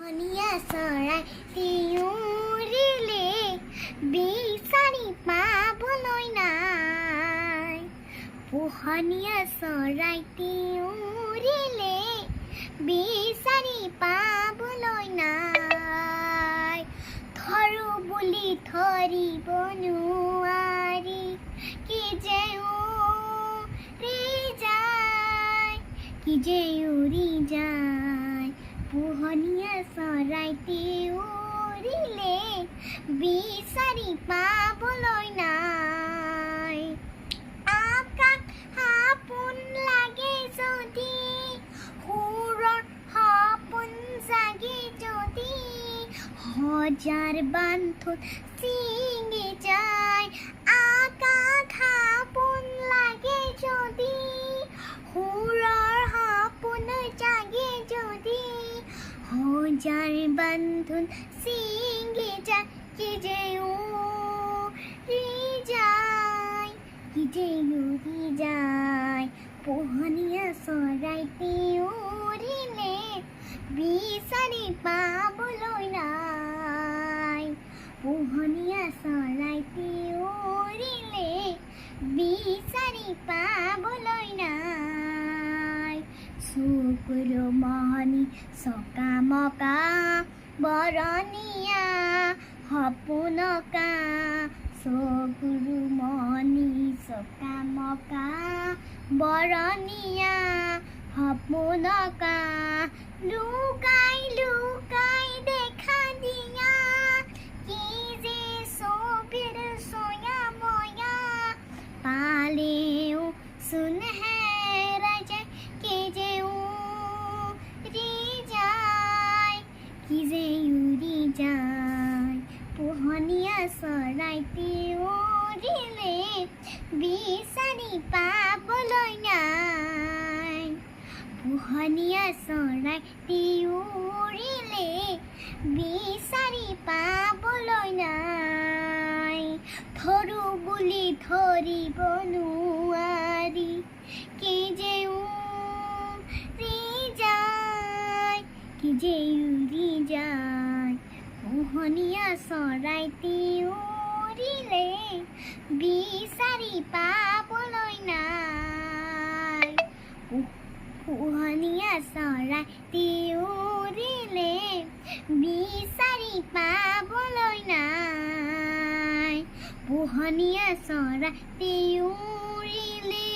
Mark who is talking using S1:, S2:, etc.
S1: পোহনীয়া চৰাই তিউৰিলে বিচাৰি পাবলৈ নাই। পোহনীয়া চৰাই তিউৰিলে বিচাৰি পাবলৈ নাই। ধৰো বুলি ধৰিব নোৱাৰি, কি যে উৰি যায়, কি যে উৰি যায়। পোহনীয়া চৰাই তিউৰিলে বিচাৰি পাবলৈ নাই। আকাশ সপোন লাগে যদি, সুৰৰ সপোন জাগে যদি, হাজাৰ বান্ধোন ছিঙি যায়। আকাশ সপোন লাগে যদি, সুৰৰ সপোন জাগে যদি, হাজাৰ বান্ধোন ছিঙি যায়। কি যে উৰি যায়, কি যে উৰি যায়। পোহনীয়া চৰাই তিউৰিলে বিচাৰি পাবলৈ নাই। পোহনীয়া চৰাই তিউৰিলে বিচাৰি পাবলৈ নাই। চকুৰ মণি চকামকা বৰণীয়া সপোনকা, চকুৰ মণি চকামকা বৰণীয়া সপোনকা, লুকাই লুকাই দেখা দিয়া, কি যে ছবিৰ ছয়া ময়া। পালেও চোন হেৰাই যায়, কি যে উৰি যায়, কি যে উৰি যায়। পোহনীয়া চৰাই তিউৰিলে বিচাৰি পাবলৈ নাই। পোহনীয়া চৰাই তিউৰিলে বিচাৰি পাবলৈ নাই। ধৰো বুলি ধৰিব নোৱাৰি, কি যে উৰি যায়, কি যে উৰি যায়। পোহনীয়া চৰাই তিউৰিলে বিচাৰি পাবলৈ নাই। পোহনীয়া চৰাই তিউৰিলে বিচাৰি পাবলৈ নাই। পোহনীয়া চৰাই তিউৰিলে